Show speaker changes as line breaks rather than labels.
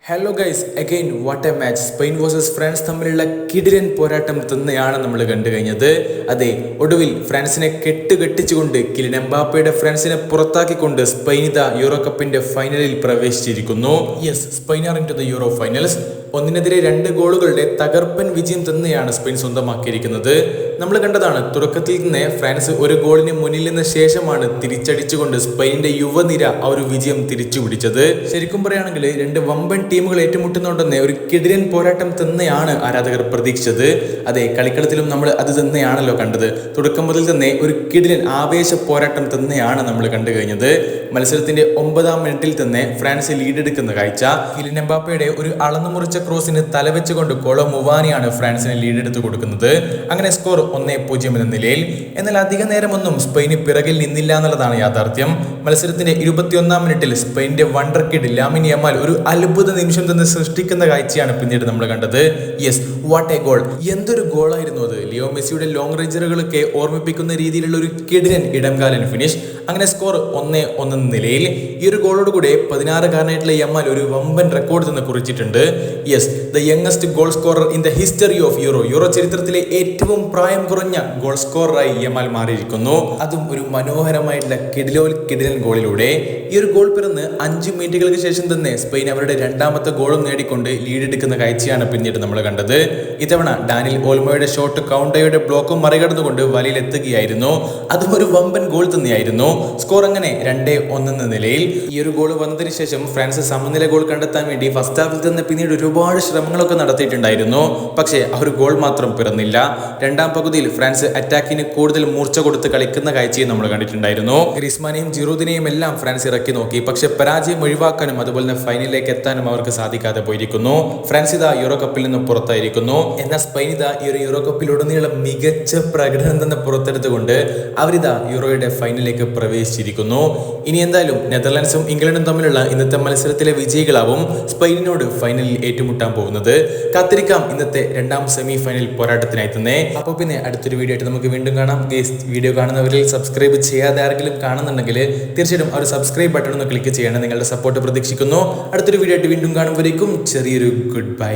Hello guys again what a match Spain versus France തമ്മിലുള്ള കിടിലൻ പോരാട്ടം തന്നെയാണ് നമ്മൾ കണ്ടു കഴിഞ്ഞത്. അതെ, ഒടുവിൽ ഫ്രാൻസിനെ കെട്ടുകെട്ടിച്ചുകൊണ്ട് കിലിൻ എംബാപ്പയുടെ ഫ്രാൻസിനെ പുറത്താക്കിക്കൊണ്ട് സ്പെയിൻ ഇതാ യൂറോ കപ്പിന്റെ ഫൈനലിൽ പ്രവേശിച്ചിരിക്കുന്നു. Yes, Spain are in to the Euro finals. ഒന്നിനെതിരെ 2 ഗോളുകളുടെ തകർപ്പൻ വിജയം തന്നെയാണ് സ്പെയിൻ സ്വന്തമാക്കിയിരിക്കുന്നത്. നമ്മൾ കണ്ടതാണ്, തുടക്കത്തിൽ തന്നെ ഫ്രാൻസ് ഒരു ഗോളിന് മുന്നിൽ നിന്ന ശേഷമാണ് തിരിച്ചടിച്ചുകൊണ്ട് സ്പെയിനിന്റെ യുവനിര ആ ഒരു വിജയം തിരിച്ചു പിടിച്ചത്. ശരിക്കും പറയുകയാണെങ്കിൽ 2 വമ്പൻ ടീമുകൾ ഏറ്റുമുട്ടുന്നുണ്ടെന്ന് ഒരു കിടിലൻ പോരാട്ടം തന്നെയാണ് ആരാധകർ പ്രതീക്ഷിച്ചത്. അതെ, കളിക്കളത്തിലും നമ്മൾ അത് തന്നെയാണല്ലോ കണ്ടത്. തുടക്കം മുതൽ തന്നെ ഒരു കിടിലൻ ആവേശ പോരാട്ടം തന്നെയാണ് നമ്മൾ കണ്ടു കഴിഞ്ഞത്. മത്സരത്തിന്റെ 9ാം മിനിറ്റിൽ തന്നെ ഫ്രാൻസ് ലീഡെടുക്കുന്ന കാഴ്ച. കിലിൻ എംബാപ്പയുടെ ഒരു അളന്നു മുറിച്ച ക്രോസിന് തലവെച്ചുകൊണ്ട് കോളോ മുവാനിയാണ് ഫ്രാൻസിന് ലീഡെടുത്ത് കൊടുക്കുന്നത്. അങ്ങനെ സ്കോർ 1-0 എന്ന നിലയിൽ. എന്നാൽ അധിക നേരമൊന്നും സ്പെയിന് പിറകിൽ നിന്നില്ല എന്നുള്ളതാണ് യാഥാർത്ഥ്യം. മത്സരത്തിന്റെ 21ാം മിനിറ്റിൽ സ്പെയിനിന്റെ വണ്ടർ കിഡ് ലാമിൻ യമാൽ ഒരു അത്ഭുത നിമിഷം തന്നെ സൃഷ്ടിക്കുന്ന കാഴ്ചയാണ് പിന്നീട് നമ്മൾ കണ്ടത്. Yes, what A goal! എന്തൊരു ഗോളായിരുന്നു അത്! ലിയോ മെസ്സിയുടെ ലോങ് റേഞ്ചറുകളൊക്കെ ഓർമ്മിപ്പിക്കുന്ന രീതിയിലുള്ള ഒരു കിടിലൻ ഇടംകാലൻ ഫിനിഷ്. അങ്ങനെ സ്കോർ 1-1 എന്ന നിലയിൽ. ഈ ഒരു ഗോളോട് കൂടെ 16-കാരനായിട്ടുള്ള യമാൽ ഒരു വമ്പൻ റെക്കോർഡ് തന്നെ കുറിച്ചിട്ടുണ്ട്. Yes, the youngest goal scorer in the history of Euro ചരിത്രത്തിലെ ഏറ്റവും പ്രായം കുറഞ്ഞ ഗോൾ സ്കോററായി യമാൽ മാറിയിരിക്കുന്നു. അതും ഒരു മനോഹരമായിട്ടുള്ള കിടിലൻ ഗോളിലൂടെ. ഈ ഒരു ഗോൾ പിറന്ന് 5 മിനിറ്റുകൾക്ക് ശേഷം തന്നെ സ്പെയിൻ അവരുടെ 2ാമത്തെ ഗോളും നേടിക്കൊണ്ട് ലീഡെടുക്കുന്ന കാഴ്ചയാണ് പിന്നീട് നമ്മൾ കണ്ടത്. ഇത്തവണ ഡാനിൽ ഓൾമോയുടെ ഷോട്ട് കൗണ്ടയുടെ ബ്ലോക്കും മറികടന്നുകൊണ്ട് വലയിലെത്തുകയായിരുന്നു. അതും ഒരു വമ്പൻ ഗോൾ തന്നെയായിരുന്നു. സ്കോർ അങ്ങനെ 2-1 എന്ന നിലയിൽ. ഈ ഒരു ഗോൾ വന്നതിന് ശേഷം ഫ്രാൻസ് സമനില ഗോൾ കണ്ടെത്താൻ വേണ്ടി ഫസ്റ്റ് ഹാഫിൽ തന്നെ പിന്നീട് ഒരുപാട് ശ്രമങ്ങളൊക്കെ നടത്തിയിട്ടുണ്ടായിരുന്നു. പക്ഷേ ആ ഒരു ഗോൾ മാത്രം പിറന്നില്ല. 2ാം പകുതിയിൽ ഫ്രാൻസ് അറ്റാക്കിന് കൂടുതൽ മൂർച്ച കൊടുത്ത് കളിക്കുന്ന കാഴ്ചയും നമ്മൾ കണ്ടിട്ടുണ്ടായിരുന്നു. ഗ്രീസ്മാനെയും ജിറൂദിനെയും എല്ലാം ഫ്രാൻസ് ഇറക്കി നോക്കി. പക്ഷേ പരാജയം ഒഴിവാക്കാനും അതുപോലെ തന്നെ ഫൈനലിലേക്ക് എത്താനും അവർക്ക് സാധിക്കാതെ പോയിരിക്കുന്നു. ഫ്രാൻസ് ഇതാ യൂറോ കപ്പിൽ നിന്ന് പുറത്തായിരിക്കുന്നു. എന്നാൽ സ്പെയിൻ ഇതാ ഈ ഒരു യൂറോ കപ്പിലുടനീളം മികച്ച പ്രകടനം തന്നെ പുറത്തെടുത്തുകൊണ്ട് അവരിതാ യൂറോയുടെ ഫൈനലിലേക്ക് പ്രവേശിച്ചിരിക്കുന്നു. ഇനി എന്തായാലും നെതർലാൻഡ്സും ഇംഗ്ലണ്ടും തമ്മിലുള്ള ഇന്നത്തെ മത്സരത്തിലെ വിജയികളാവും സ്പെയിനിനോട് ഫൈനലിൽ ഏറ്റുമുട്ടാൻ പോകുന്നത്. കാത്തിരിക്കാം ഇന്നത്തെ 2ാം സെമി ഫൈനൽ പോരാട്ടത്തിനായി തന്നെ. അപ്പോൾ പിന്നെ അടുത്തൊരു വീഡിയോ ആയിട്ട് നമുക്ക് വീണ്ടും കാണാം. വീഡിയോ കാണുന്നവരിൽ സബ്സ്ക്രൈബ് ചെയ്യാതെ ആരെങ്കിലും കാണുന്നുണ്ടെങ്കിൽ തീർച്ചയായിട്ടും ഒരു സബ്സ്ക്രൈബ് ബട്ടൺ ഒന്ന് ക്ലിക്ക് ചെയ്യണം. നിങ്ങളുടെ സപ്പോർട്ട് പ്രതീക്ഷിക്കുന്നു. അടുത്തൊരു വീഡിയോ ആയിട്ട് വീണ്ടും കാണുമ്പോഴേക്കും ചെറിയൊരു ഗുഡ് ബൈ.